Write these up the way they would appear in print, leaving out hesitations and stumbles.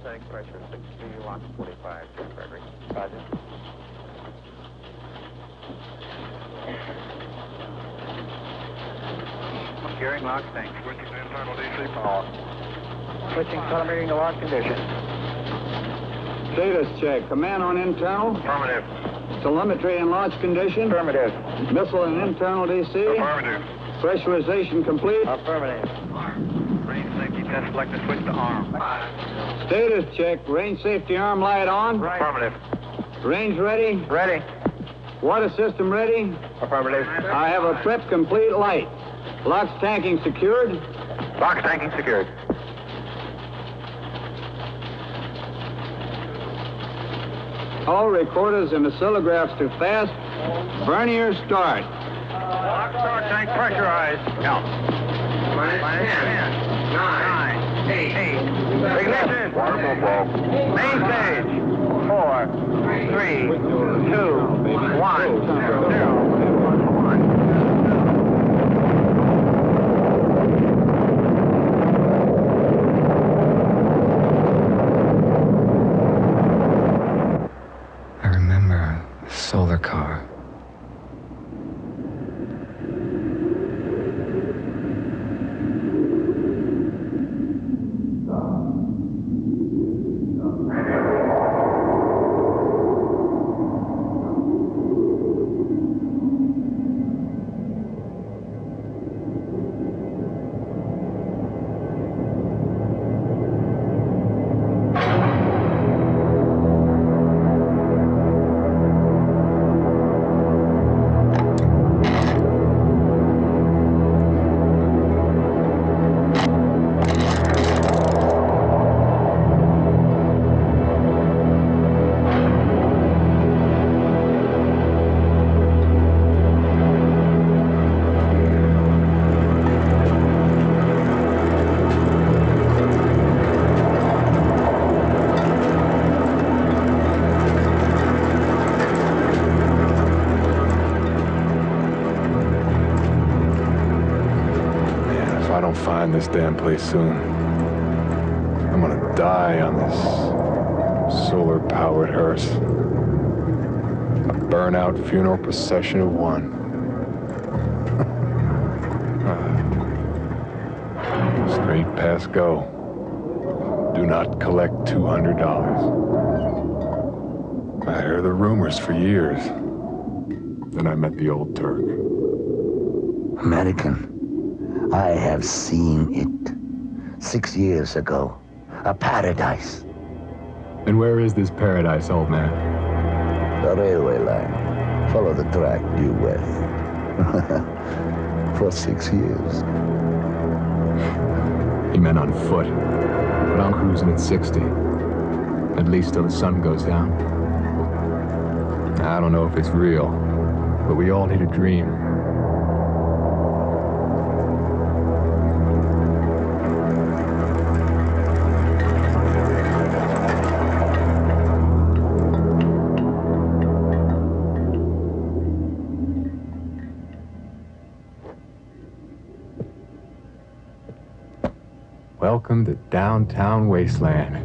tank pressure 60, lock 45, Jeff Gregory. Roger. Gearing lock tank. Switching to internal DC power. Switching telemetering to lock condition. Status check. Command on internal. Affirmative. Telemetry and launch condition. Affirmative. Missile and internal DC. Affirmative. Pressurization complete. Affirmative. Range safety test selector, switch to arm. Status check. Range safety arm light on. Right. Affirmative. Range ready. Ready. Water system ready. Affirmative. I have a prep complete light. Locks tanking secured. Box tanking secured. All recorders and oscillographs to fast. Vernier start. Lock start tank pressurized. Count. Minus 10, 9, 8. Ignition. Water ball. Main stage. 4, 3, 2, 1, 0. I remember the solar car. Find this damn place soon. I'm gonna die on this solar-powered hearse. A burnout funeral procession of one. Straight past go. Do not collect $200. I heard the rumors for years. Then I met the old Turk. American. I have seen it. 6 years ago. A paradise. And where is this paradise, old man? The railway line. Follow the track due west. For 6 years. He meant on foot. But I'm cruising at 60. At least till the sun goes down. I don't know if it's real, but we all need a dream. Welcome to downtown wasteland.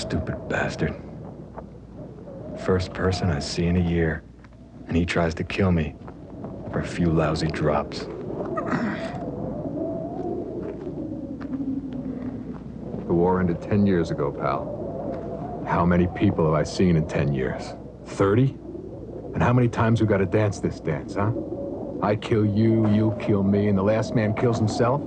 Stupid bastard. First person I see in a year, and he tries to kill me for a few lousy drops. The war ended 10 years ago, pal. How many people have I seen in 10 years? 30? And how many times we gotta dance this dance, huh? I kill you, you kill me, and the last man kills himself?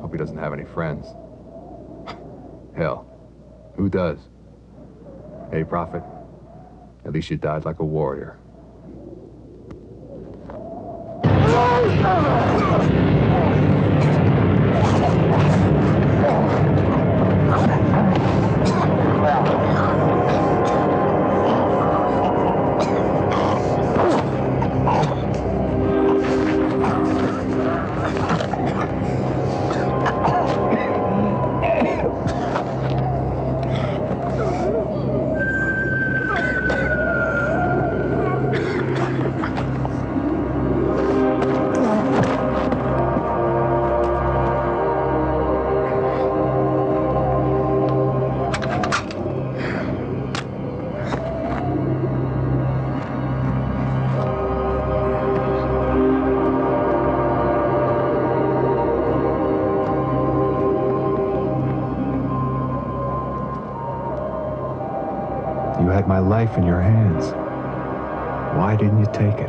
Hope he doesn't have any friends. Hell, who does? Hey, Prophet, at least you died like a warrior. You had my life in your hands. Why didn't you take it?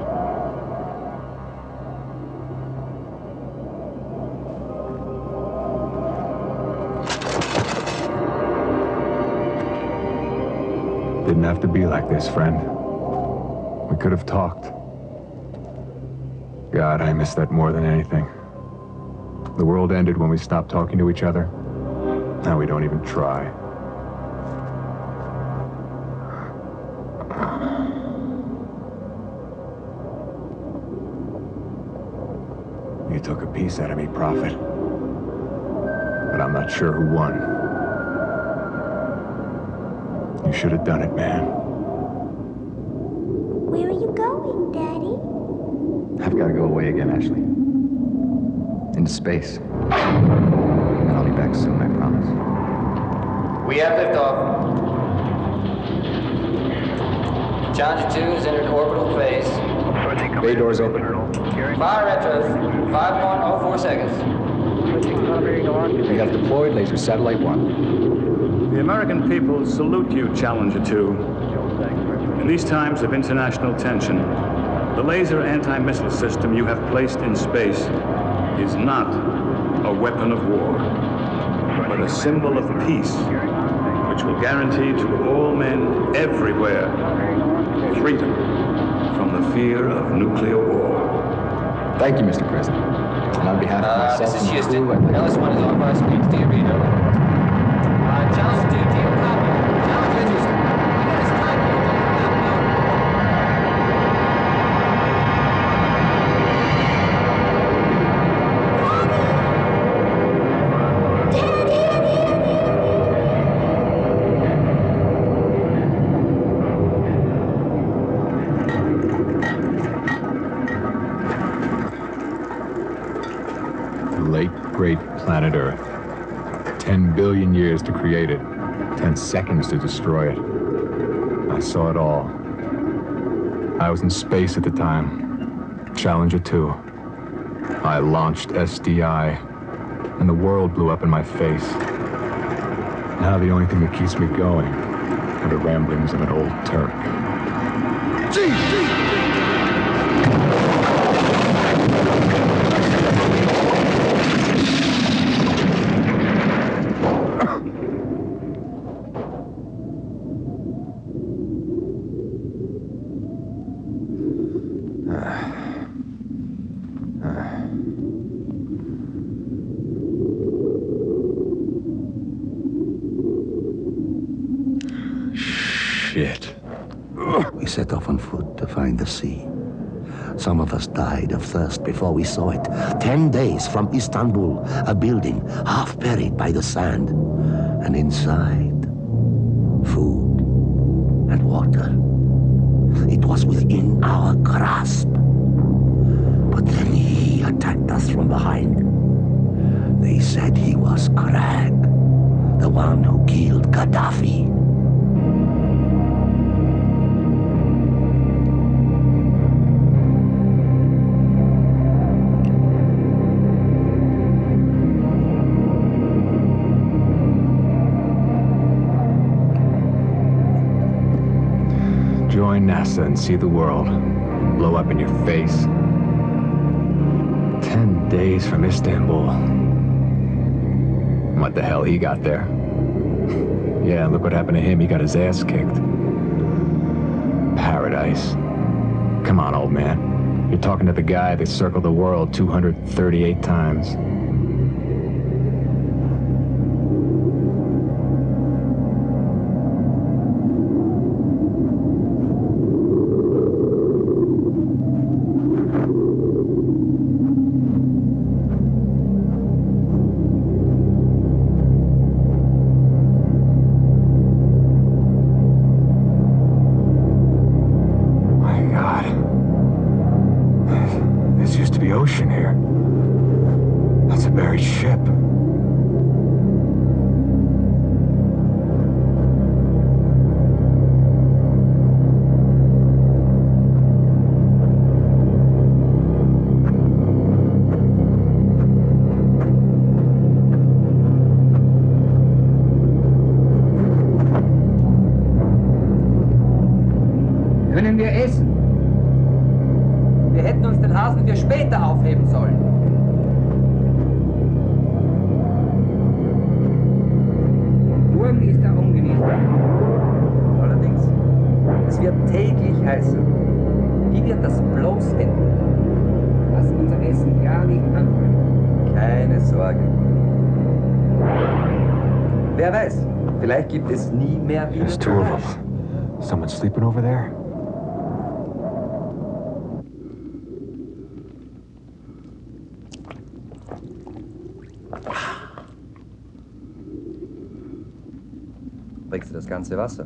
Didn't have to be like this, friend. We could have talked. God, I miss that more than anything. The world ended when we stopped talking to each other. Now we don't even try. You took a piece out of me, Prophet. But I'm not sure who won. You should have done it, man. Where are you going, Daddy? I've got to go away again, Ashley. Into space. And I'll be back soon, I promise. We have liftoff. Challenger 2 has entered orbital phase. Bay doors open. Fire retros, 5.04 seconds. We have deployed laser satellite 1. The American people salute you, Challenger 2. In these times of international tension, the laser anti-missile system you have placed in space is not a weapon of war, but a symbol of peace, which will guarantee to all men everywhere freedom from the fear of nuclear war. Thank you, Mr. President. And on behalf of myself This is and the Houston. crew, I'd like Ellis 1 is off our speeds. Do you read over? Challenger 2, do you copy? Challenger 2, we got a strike here. Late, great planet Earth. 10 billion years to create it. 10 seconds to destroy it. I saw it all. I was in space at the time. Challenger 2. I launched SDI, and the world blew up in my face. Now the only thing that keeps me going are the ramblings of an old Turk. Shit. We set off on foot to find the sea. Some of us died of thirst before we saw it. 10 days from Istanbul, a building half buried by the sand. And inside, food and water. It was within our grasp. But then he attacked us from behind. They said he was Krag, the one who killed Gaddafi. Join NASA and see the world blow up in your face. 10 days from Istanbul. What the hell he got there? Yeah, look what happened to him. He got his ass kicked. Paradise. Come on, old man. You're talking to the guy that circled the world 238 times. Ocean here. That's a buried ship. Können wir essen? Wir hätten uns den Hasen für später aufheben sollen. Morgen ist er ungenießbar. Allerdings, es wird täglich heißer. Wie wird das bloß enden? Lass unser Essen ja nicht anfangen. Keine Sorge. Wer weiß, vielleicht gibt es nie mehr wieder. There's two of them. Someone sleeping over there? Trinkst du das ganze Wasser?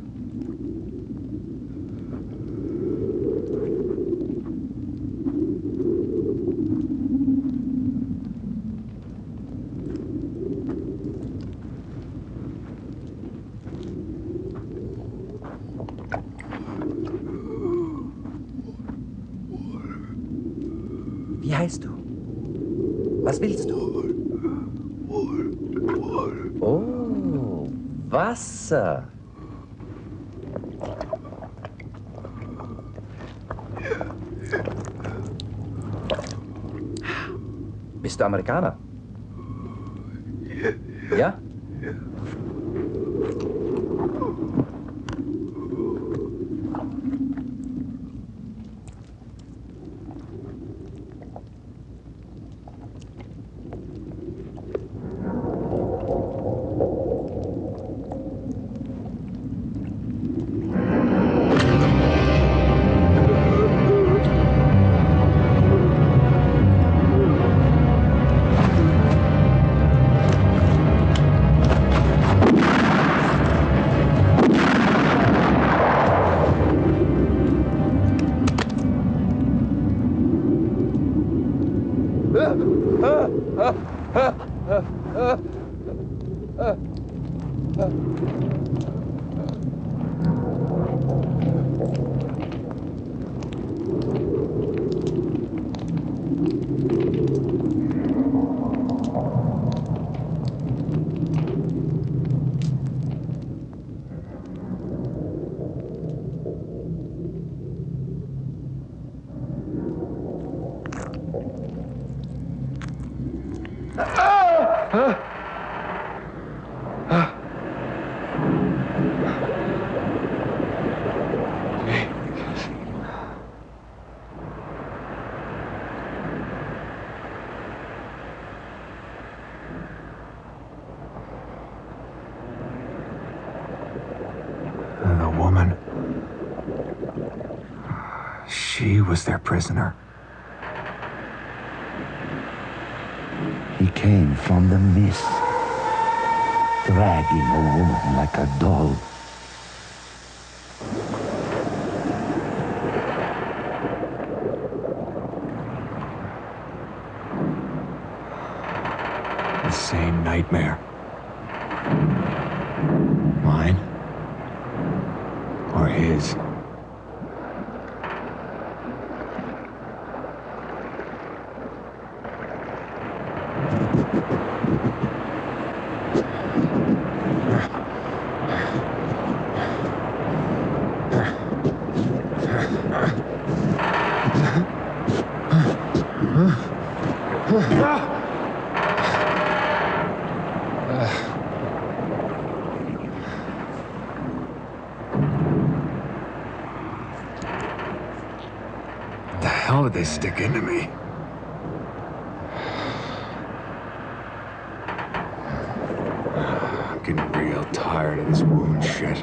Wie heißt du? Was willst du? Oh, Wasser. Bist du Amerikaner? Ja? The woman. She was their prisoner. He came from the mist, dragging a woman like a doll. same nightmare. Mine? Or his? How did they stick into me? I'm getting real tired of this wound shit.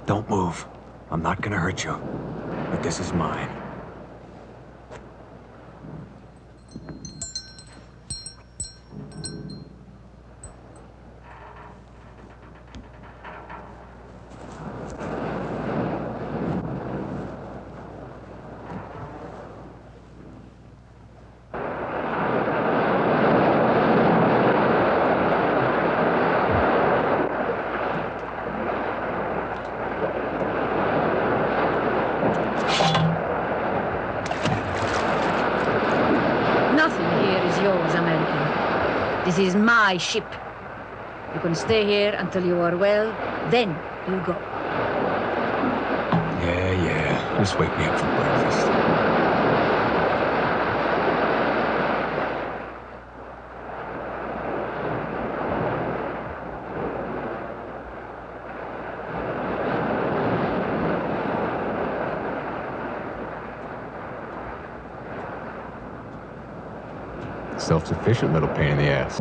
Don't move. I'm not gonna hurt you. But this is mine. This is my ship. You can stay here until you are well, then you go. Yeah. Just wake me up for breakfast. Self-sufficient little pain in the ass.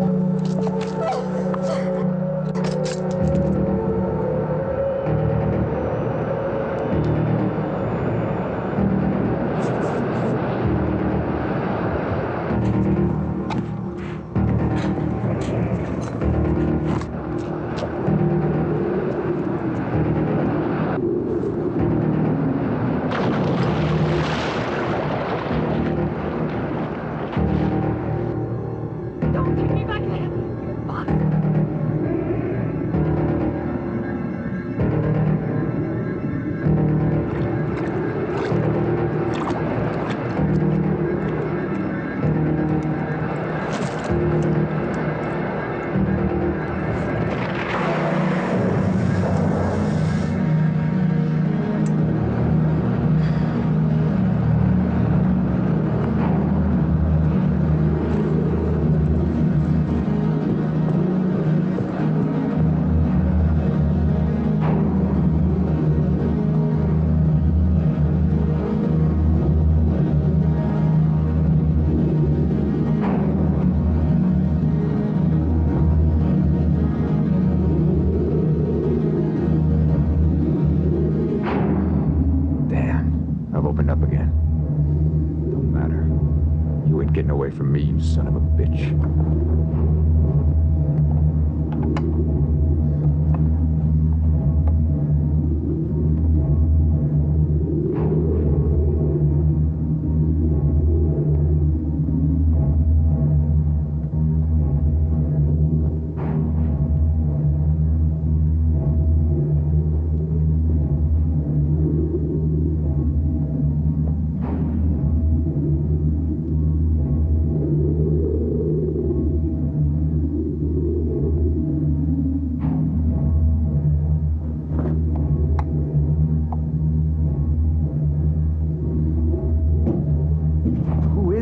From me, you son of a bitch.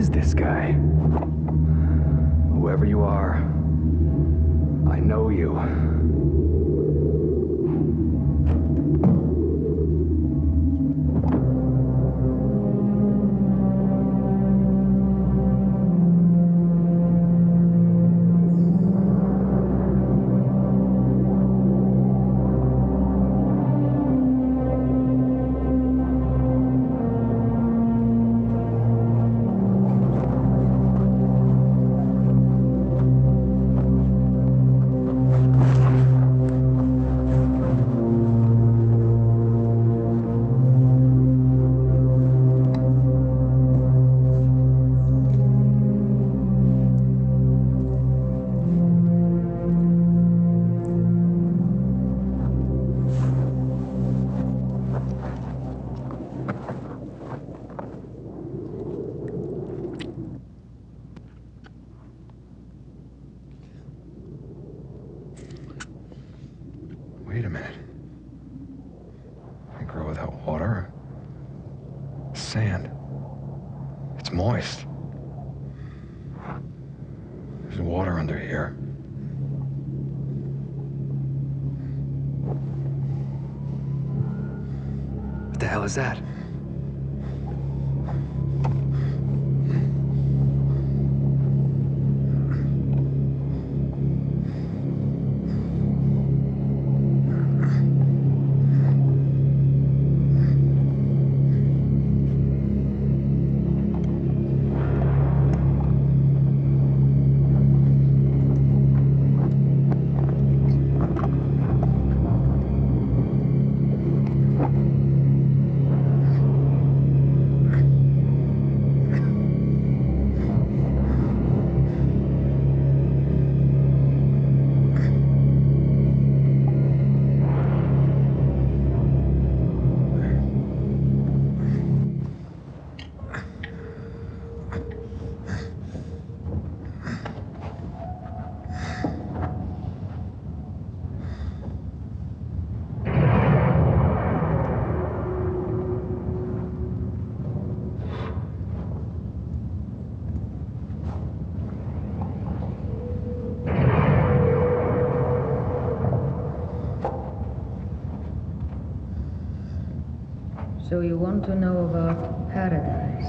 is this guy? Whoever you are, I know you. Wait a minute. They grow without water? Sand. It's moist. There's water under here. What the hell is that? So you want to know about paradise?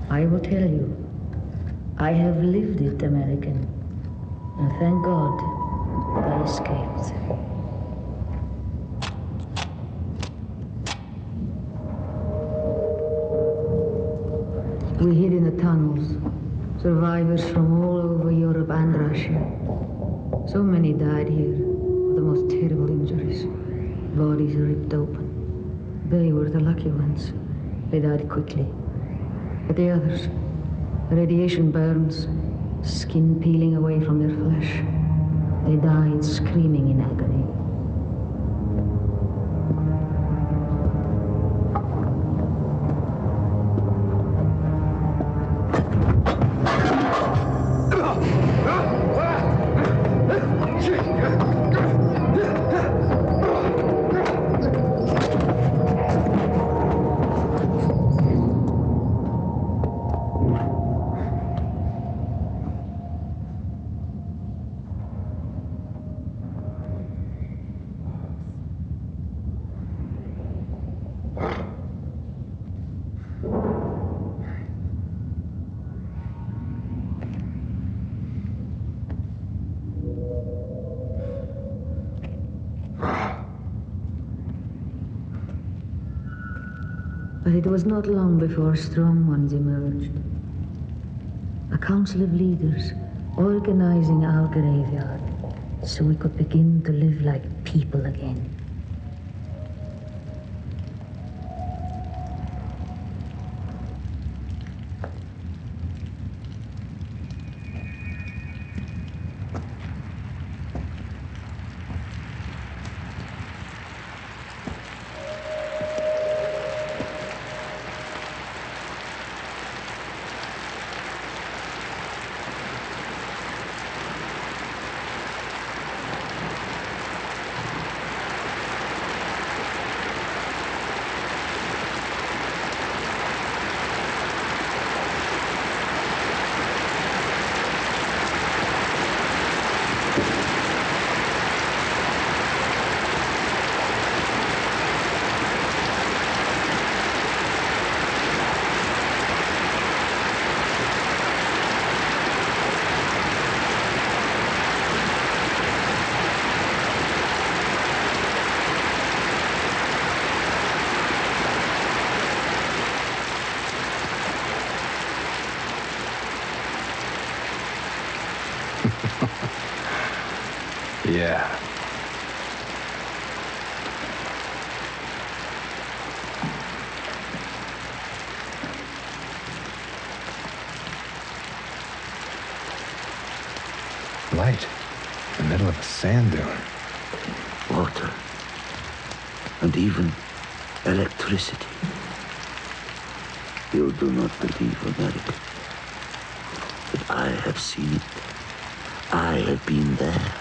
I will tell you. I have lived it, American. And thank God I escaped. We hid in the tunnels. Survivors from all over Europe and Russia. So many died here of the most terrible injuries. Bodies ripped open. They were the lucky ones. They died quickly. But the others, radiation burns, skin peeling away from their flesh. They died screaming in agony. But it was not long before strong ones emerged. A council of leaders organizing our graveyard so we could begin to live like people again. Yeah. Light. In the middle of a sand dune. Water. And even electricity. You do not believe, America. But I have seen it. I have been there.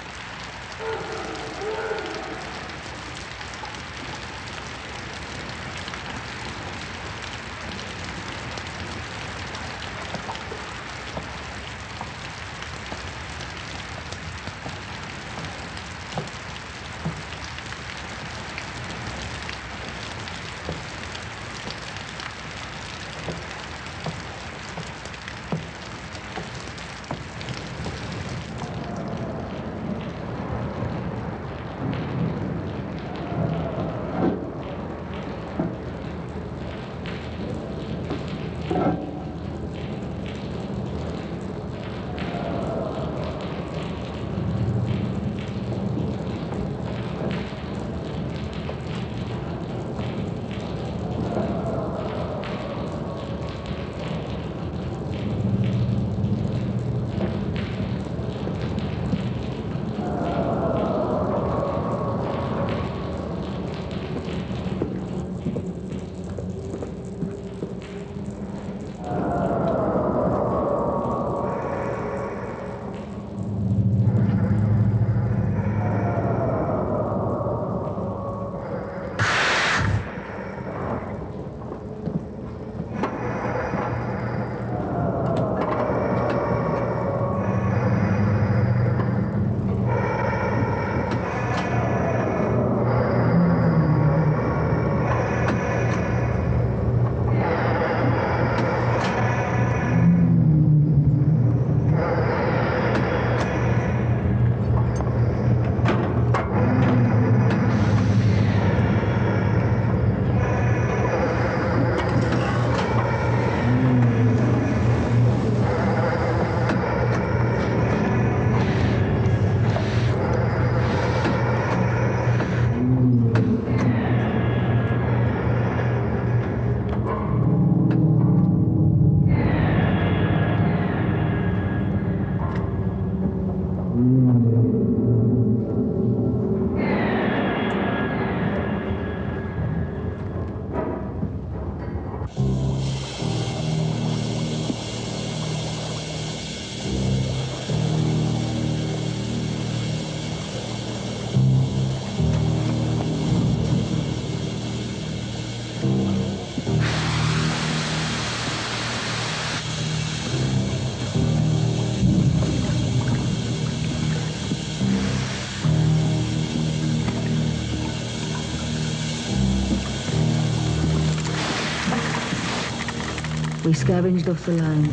We scavenged off the land.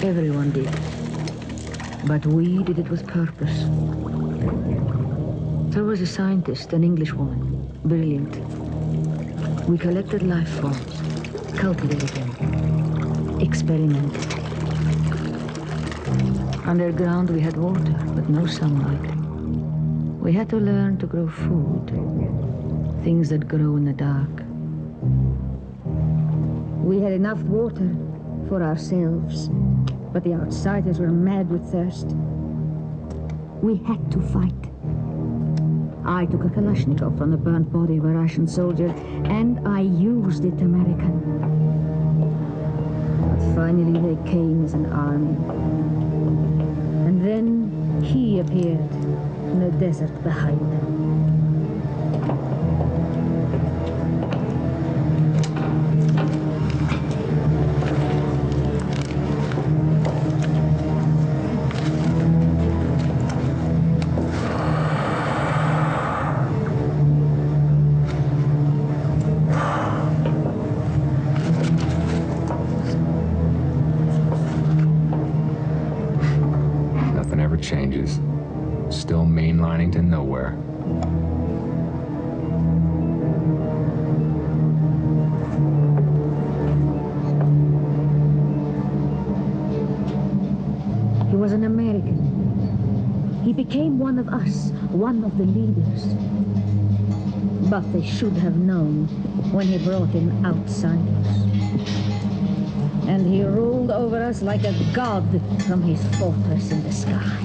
Everyone did. But we did it with purpose. There was a scientist, an Englishwoman, brilliant. We collected life forms, cultivated them, experimented. Underground we had water, but no sunlight. We had to learn to grow food, things that grow in the dark. We had enough water for ourselves, but the outsiders were mad with thirst. We had to fight. I took a Kalashnikov from the burnt body of a Russian soldier, and I used it, American. But finally they came as an army. And then he appeared in the desert behind them. Changes. Still mainlining to nowhere. He was an American. He became one of us, one of the leaders. But they should have known when he brought in outsiders. And he ruled over us like a god from his fortress in the sky.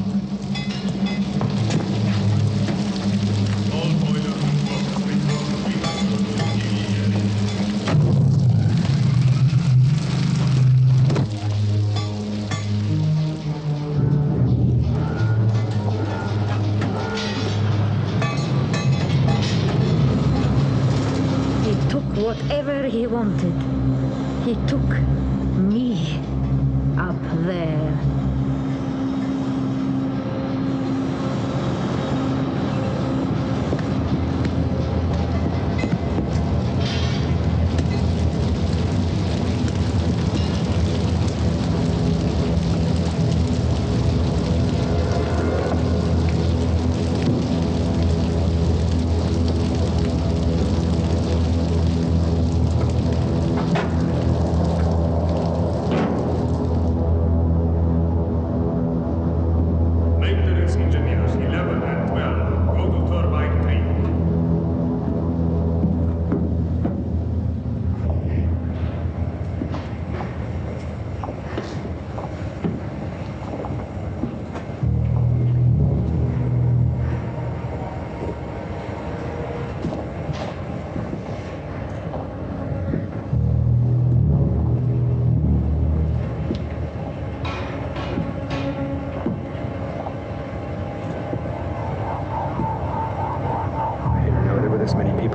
Whatever he wanted, he took me up there.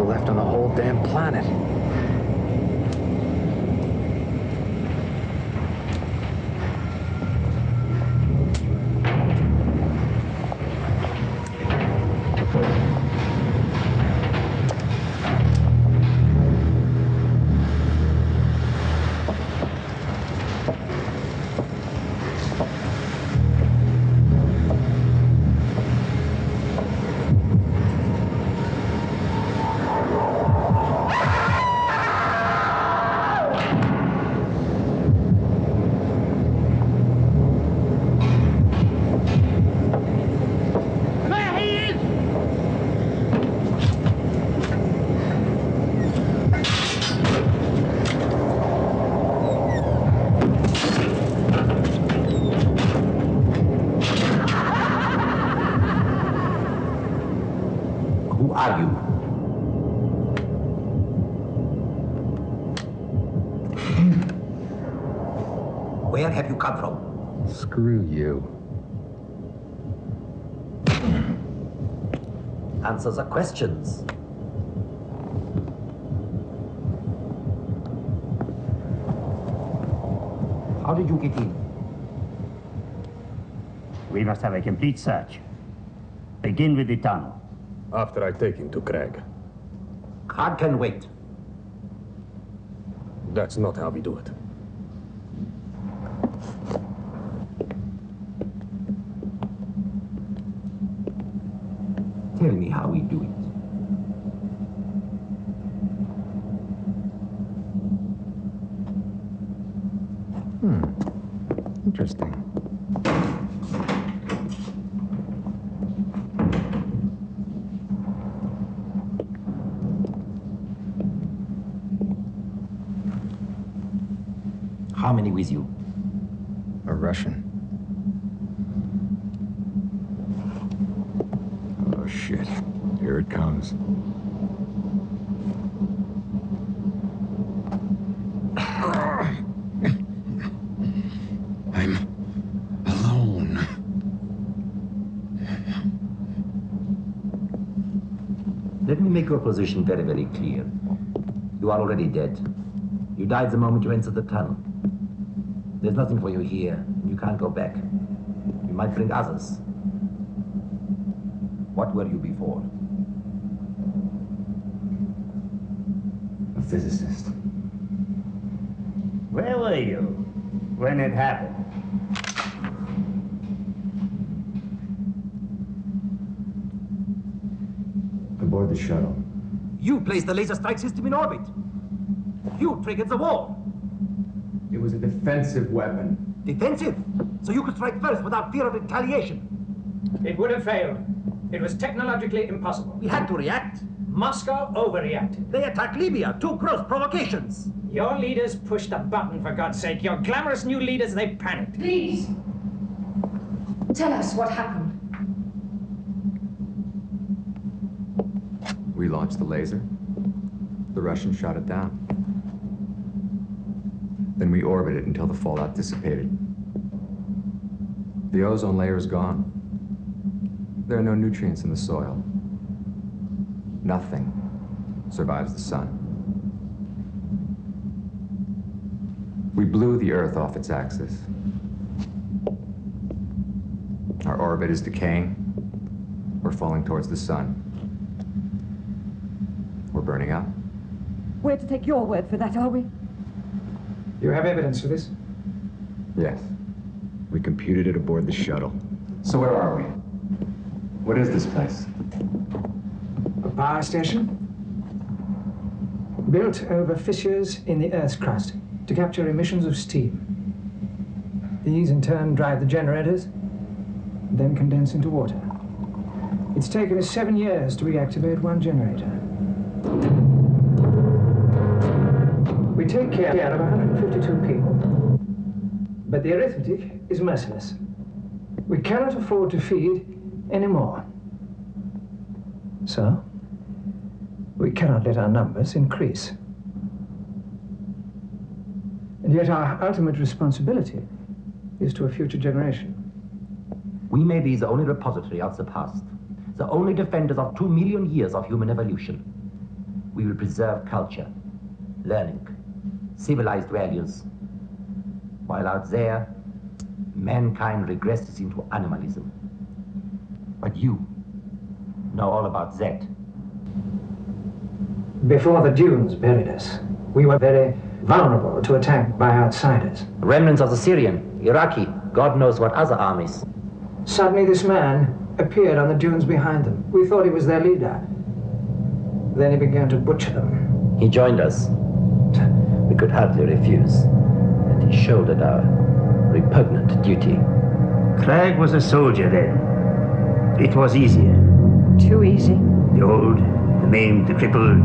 Left on the whole damn planet. are you? Where have you come from? Screw you. Answer the questions. How did you get in? We must have a complete search. Begin with the tunnel. After I take him to Craig. Craig can wait. That's not how we do it. Tell me how we do it. Interesting. How many with you? A Russian. Oh, shit. Here it comes. I'm alone. Let me make your position very, very clear. You are already dead. You died the moment you entered the tunnel. There's nothing for you here, and you can't go back. You might bring others. What were you before? A physicist. Where were you when it happened? Aboard the shuttle. You placed the laser strike system in orbit. You triggered the war. It was a defensive weapon. Defensive? So you could strike first without fear of retaliation. It would have failed. It was technologically impossible. We had to react. Moscow overreacted. They attacked Libya. 2 gross provocations. Your leaders pushed a button, for God's sake. Your glamorous new leaders, they panicked. Please, tell us what happened. We launched the laser. The Russians shot it down. Then we orbited until the fallout dissipated. The ozone layer is gone. There are no nutrients in the soil. Nothing survives the sun. We blew the Earth off its axis. Our orbit is decaying. We're falling towards the sun. We're burning up. We're to take your word for that, are we? You have evidence for this? Yes. We computed it aboard the shuttle. So where are we? What is this place? A power station? Built over fissures in the Earth's crust to capture emissions of steam. These in turn drive the generators, then condense into water. It's taken us 7 years to reactivate one generator. We take care of 152 people. But the arithmetic is merciless. We cannot afford to feed any more. So, we cannot let our numbers increase. And yet our ultimate responsibility is to a future generation. We may be the only repository of the past, the only defenders of 2 million years of human evolution. We will preserve culture, learning, civilized values, while out there, mankind regresses into animalism. But you know all about that. Before the dunes buried us, we were very vulnerable to attack by outsiders. Remnants of the Syrian, Iraqi, God knows what other armies. Suddenly this man appeared on the dunes behind them. We thought he was their leader. Then he began to butcher them. He joined us. We could hardly refuse, and he shouldered our repugnant duty. Craig was a soldier then. It was easier. Too easy. The old, the maimed, the crippled.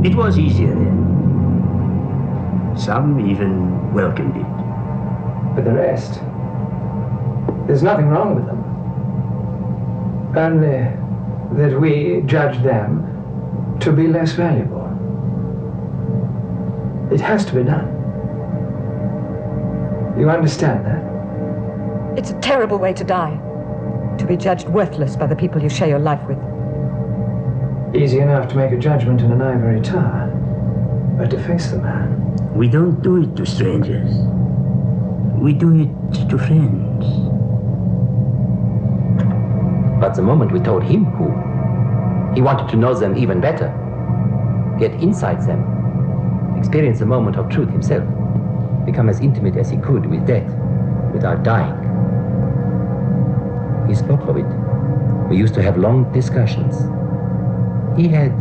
It was easier then. Some even welcomed it. But the rest, there's nothing wrong with them. Only that we judge them to be less valuable. It has to be done. You understand that? It's a terrible way to die. To be judged worthless by the people you share your life with. Easy enough to make a judgment in an ivory tower, but to face the man. We don't do it to strangers. We do it to friends. But the moment we told him who, he wanted to know them even better. Get inside them. Experience a moment of truth himself. Become as intimate as he could with death, without dying. He spoke of it. We used to have long discussions. He had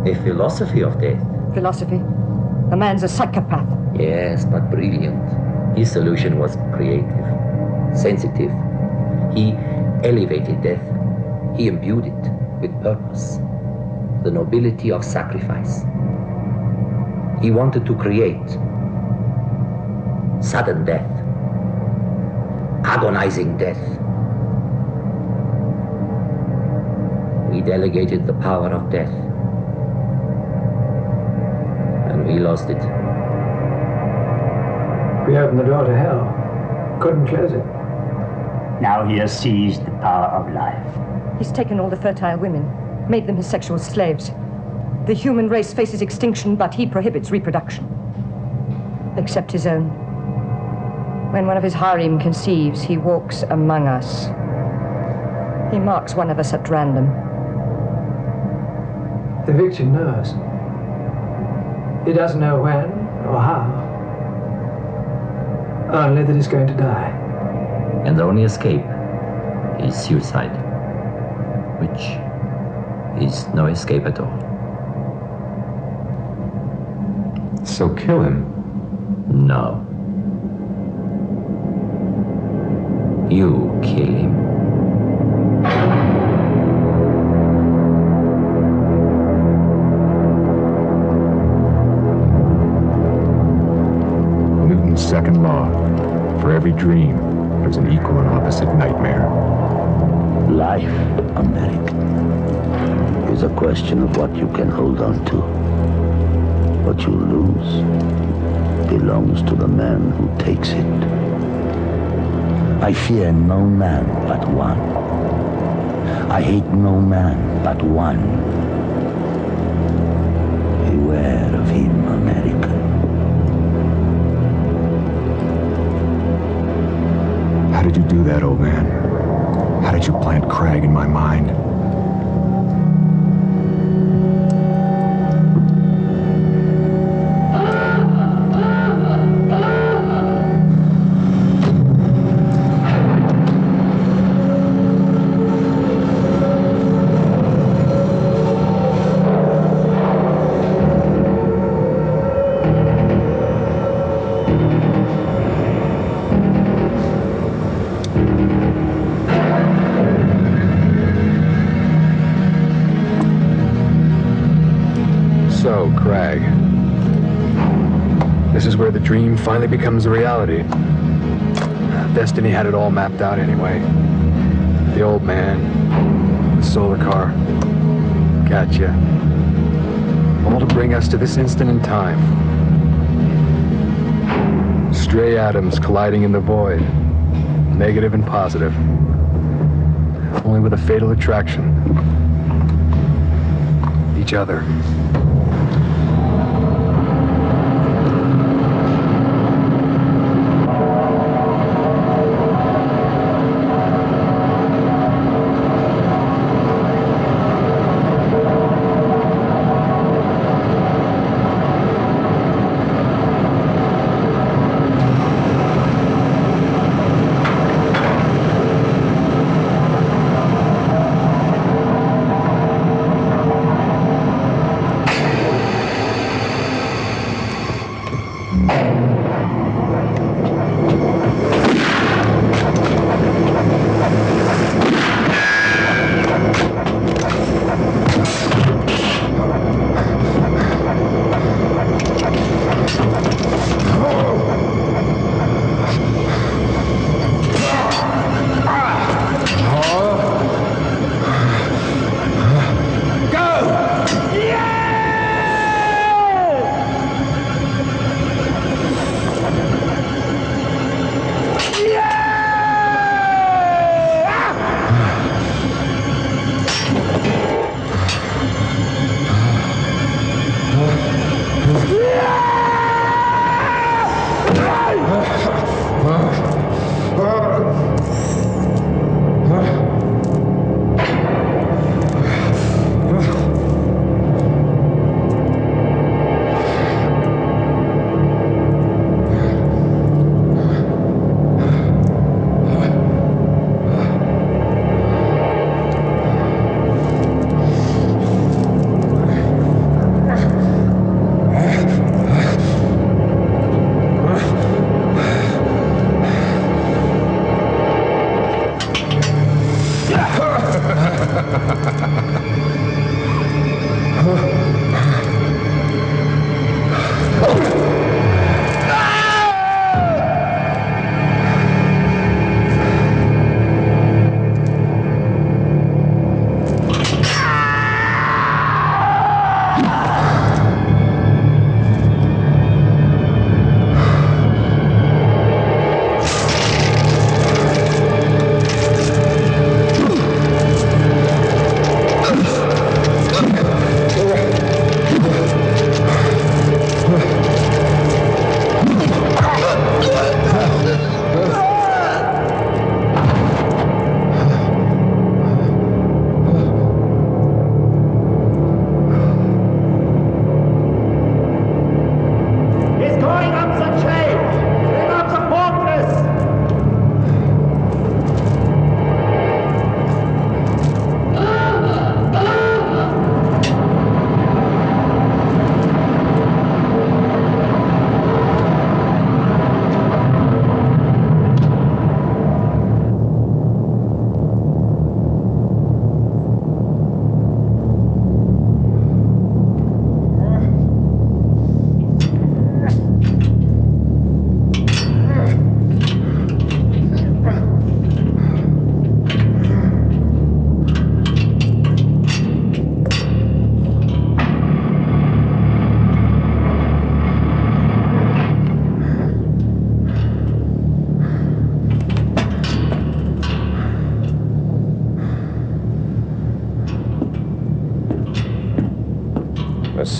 a philosophy of death. Philosophy? The man's a psychopath. Yes, but brilliant. His solution was creative, sensitive. He elevated death. He imbued it with purpose, the nobility of sacrifice. He wanted to create sudden death, agonizing death. We delegated the power of death, and we lost it. We opened the door to hell. Couldn't close it. Now he has seized the power of life. He's taken all the fertile women, made them his sexual slaves. The human race faces extinction, but he prohibits reproduction. Except his own. When one of his harem conceives, he walks among us. He marks one of us at random. The victim knows. He doesn't know when or how. Only that he's going to die. And the only escape is suicide, which is no escape at all. So kill him? No. You kill him. Newton's second law. For every dream, there's an equal and opposite nightmare. Life, American, is a question of what you can hold on to. What you lose belongs to the man who takes it. I fear no man but one. I hate no man but one. Beware of him, American. How did you do that, old man? How did you plant Crag in my mind? So, Crag, this is where the dream finally becomes a reality. Destiny had it all mapped out anyway. The old man, the solar car, Katya. All to bring us to this instant in time. Stray atoms colliding in the void, negative and positive, only with a fatal attraction. Each other.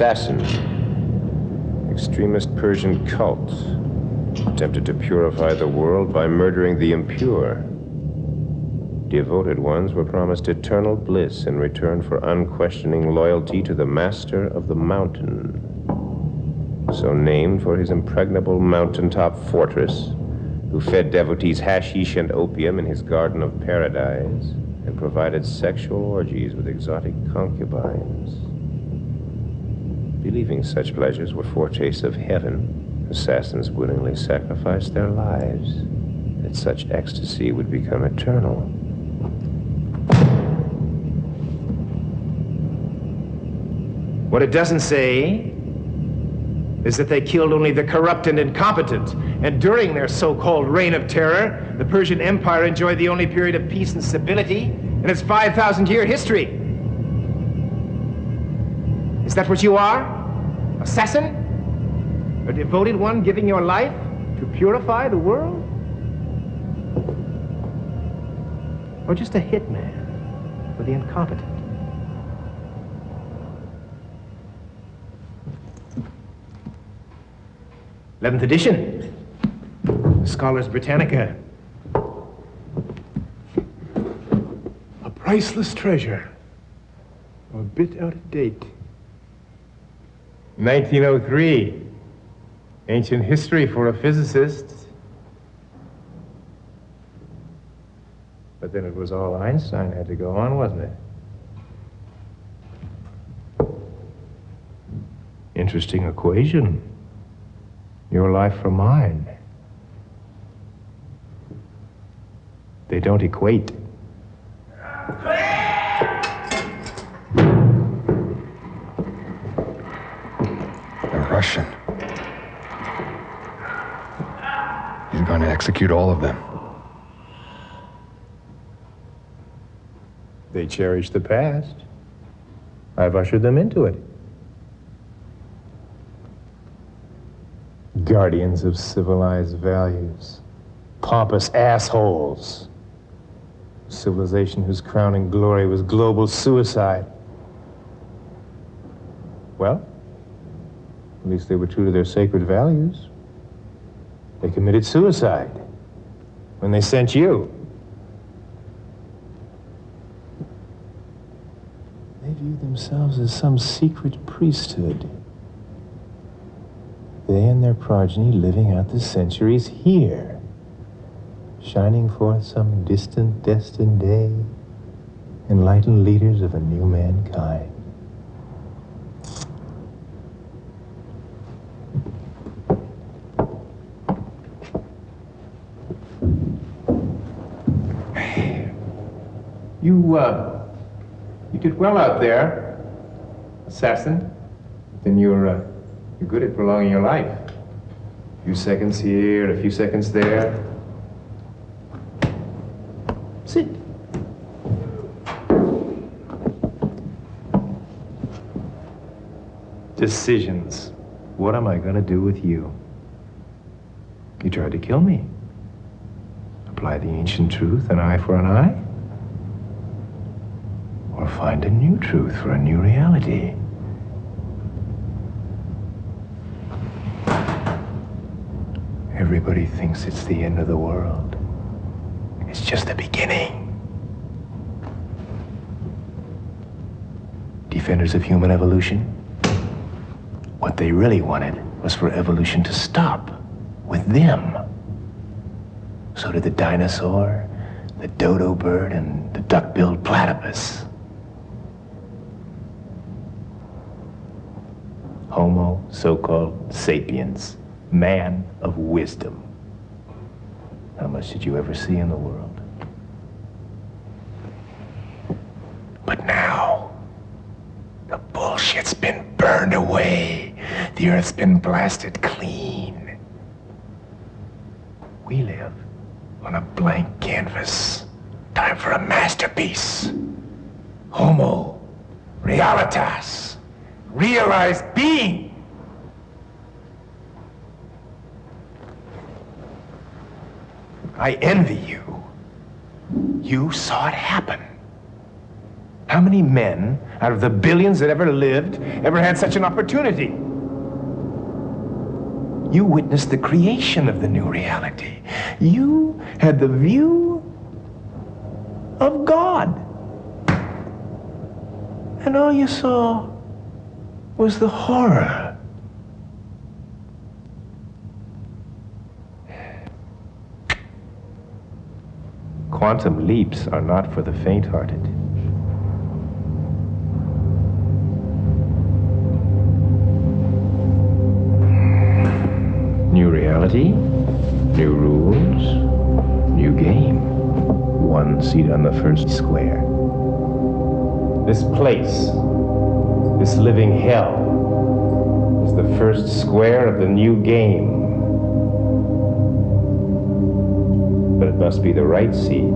assassin, extremist Persian cult, attempted to purify the world by murdering the impure. Devoted ones were promised eternal bliss in return for unquestioning loyalty to the master of the mountain, so named for his impregnable mountaintop fortress, who fed devotees hashish and opium in his garden of paradise and provided sexual orgies with exotic concubines. Believing such pleasures were foretastes of heaven, assassins willingly sacrificed their lives, that such ecstasy would become eternal. What it doesn't say is that they killed only the corrupt and incompetent, and during their so-called reign of terror, the Persian Empire enjoyed the only period of peace and stability in its 5,000-year history. Is that what you are? Assassin? A devoted one giving your life to purify the world? Or just a hitman for the incompetent? 11th edition. Scholars Britannica. A priceless treasure. A bit out of date. 1903. Ancient history for a physicist. But then it was all Einstein had to go on, wasn't it? Interesting equation. Your life for mine. They don't equate. A Russian. He's going to execute all of them. They cherish the past. I've ushered them into it. Guardians of civilized values. Pompous assholes. Civilization whose crowning glory was global suicide. Well, at least they were true to their sacred values. They committed suicide when they sent you. They viewed themselves as some secret priesthood. They and their progeny living out the centuries here, shining forth some distant, destined day, enlightened leaders of a new mankind. You did well out there, assassin. Then you're good at prolonging your life. A few seconds here, a few seconds there. Sit. Decisions. What am I gonna do with you? You tried to kill me. Apply the ancient truth, an eye for an eye? Or find a new truth for a new reality? Everybody thinks it's the end of the world. It's just the beginning. Defenders of human evolution? What they really wanted was for evolution to stop with them. So did the dinosaur, the dodo bird, and the duck-billed platypus. Homo, so-called sapiens, man of wisdom. How much did you ever see in the world? But now, the bullshit's been burned away. The earth's been blasted clean. We live on a blank canvas. Time for a masterpiece. Homo realitas. Realized being. I envy you. You saw it happen. How many men out of the billions that ever lived ever had such an opportunity? You witnessed the creation of the new reality. You had the view of God. And all you saw was the horror. Quantum leaps are not for the faint-hearted. New reality, new rules, new game. One seat on the first square. This place, this living hell, is the first square of the new game. But it must be the right seed.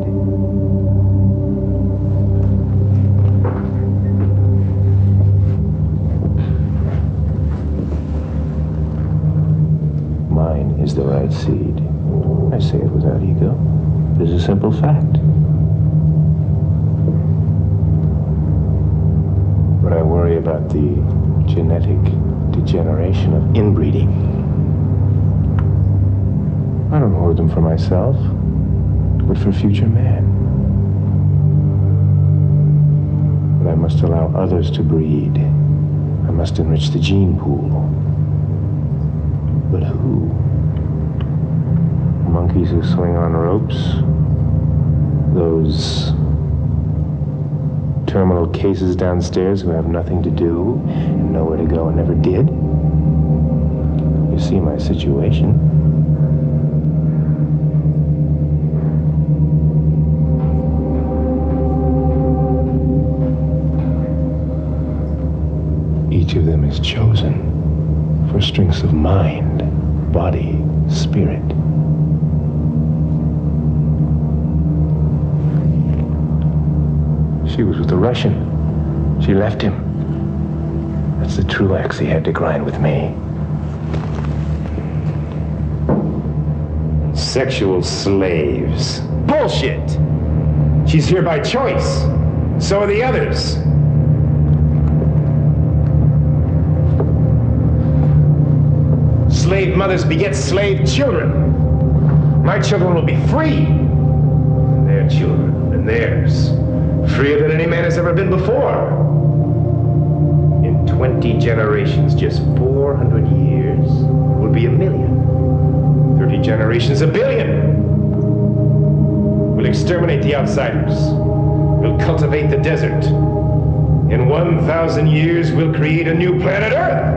Mine is the right seed. I say it without ego. It is a simple fact. But I worry about the genetic degeneration of inbreeding. I don't hoard them for myself, but for future man. But I must allow others to breed. I must enrich the gene pool. But who? Monkeys who swing on ropes? Those terminal cases downstairs who have nothing to do and nowhere to go and never did? You see my situation. Each of them is chosen for strengths of mind, body, spirit. She was with the Russian. She left him. That's the true axe he had to grind with me. Sexual slaves. Bullshit! She's here by choice. So are the others. Slave mothers beget slave children. My children will be free. And their children, and theirs. Freer than any man has ever been before. In 20 generations, just 400 years, will be 1 million. 30 generations, 1 billion. We'll exterminate the outsiders. We'll cultivate the desert. In 1,000 years, we'll create a new planet Earth.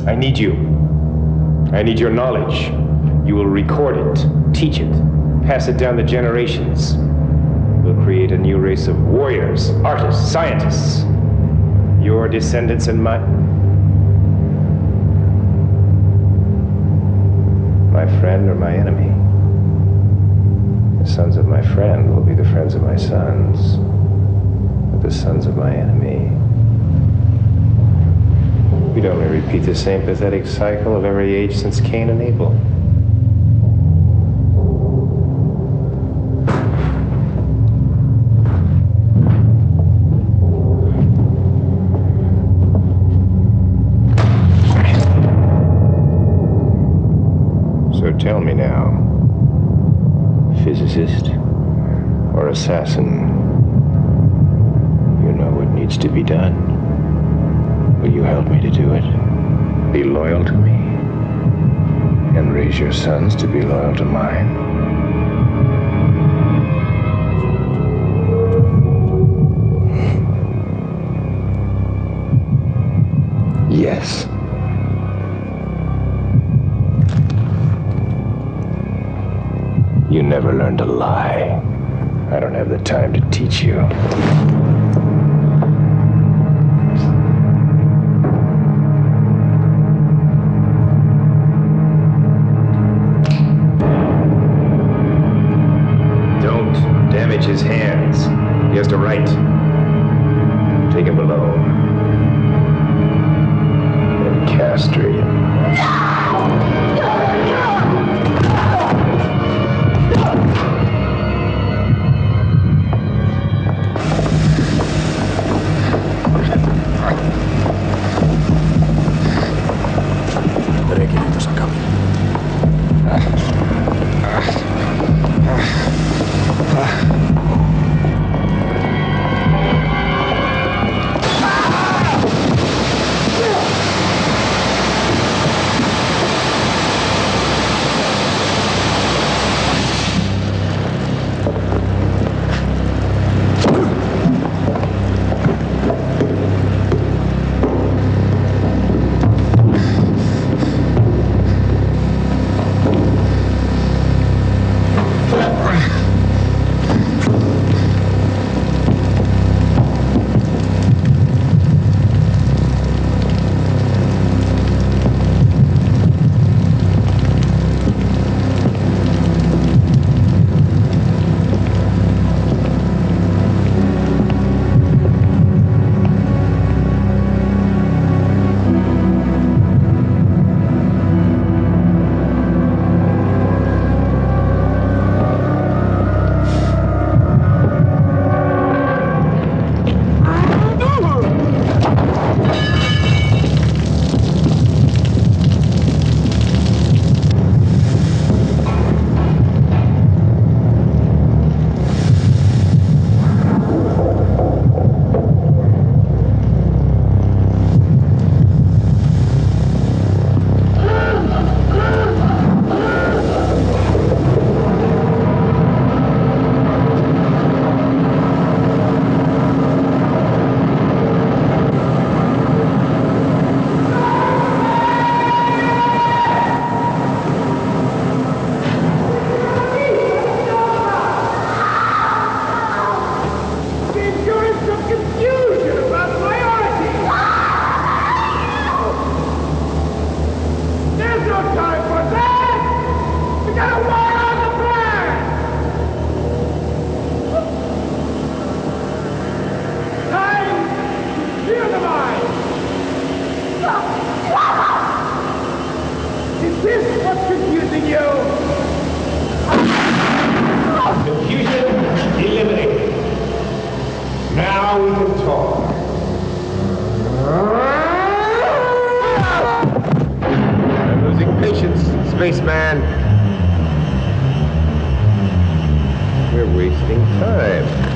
I need you. I need your knowledge. You will record it, teach it, pass it down the generations. We'll create a new race of warriors, artists, scientists. Your descendants and my friend or my enemy. The sons of my friend will be the friends of my sons, but the sons of my enemy. We'd only repeat the same pathetic cycle of every age since Cain and Abel. So tell me now, physicist or assassin, you know what needs to be done. Will you help me to do it? Be loyal to me? And raise your sons to be loyal to mine? Yes. You never learn to lie. I don't have the time to teach you. His hands. He has to write. Take him below. And castrate him. this what's confusing you? Confusion eliminated. Now we can talk. I'm losing patience, spaceman. We're wasting time.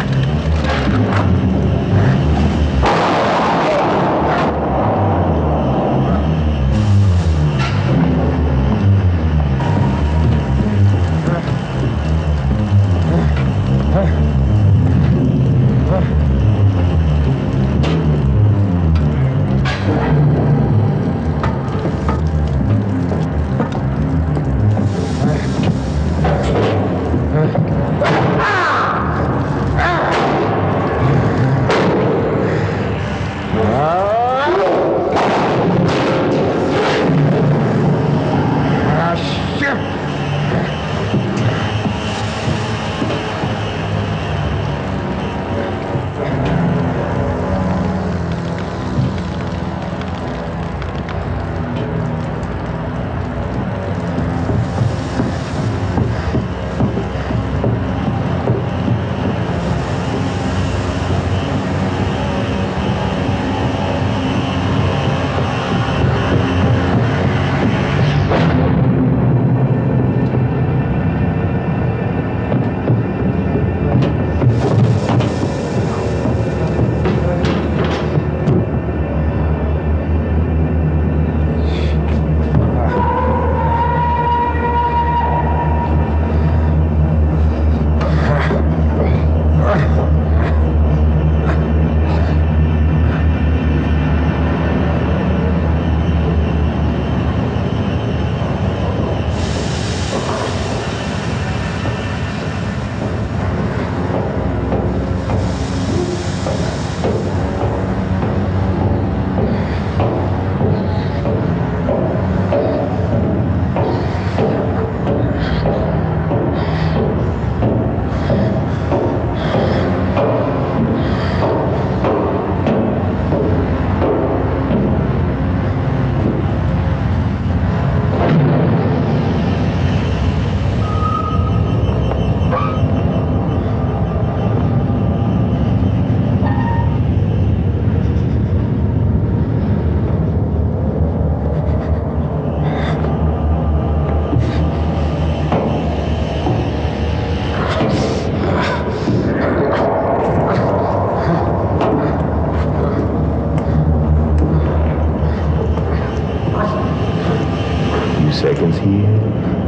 Seconds here,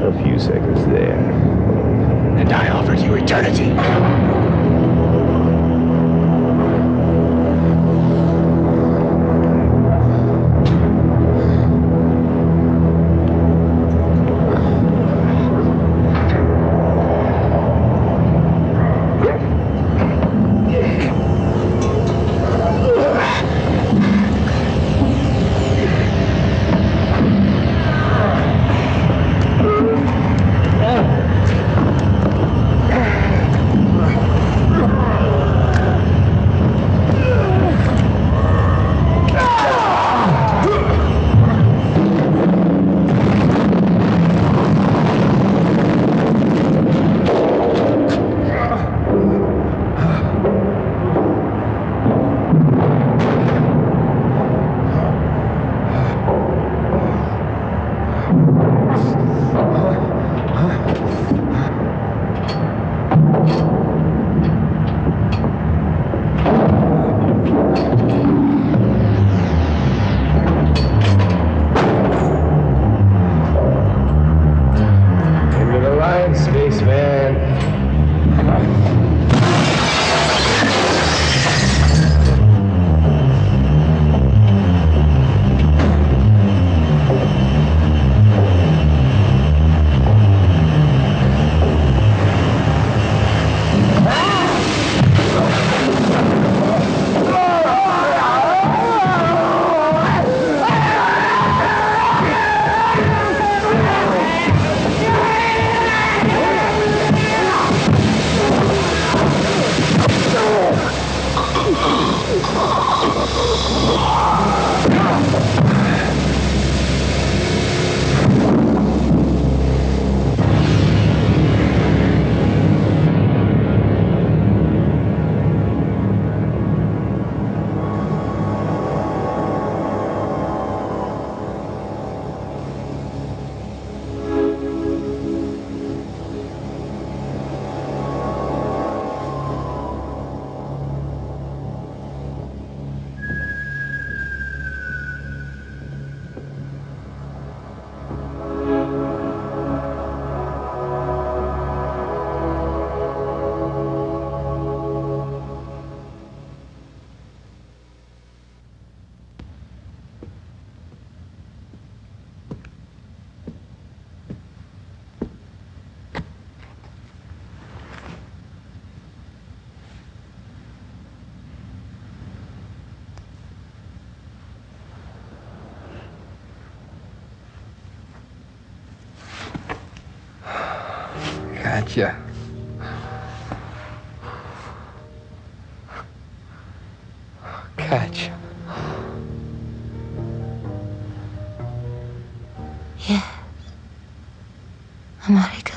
a few seconds there. And I offered you eternity. Gotcha. Gotcha. Yes. America.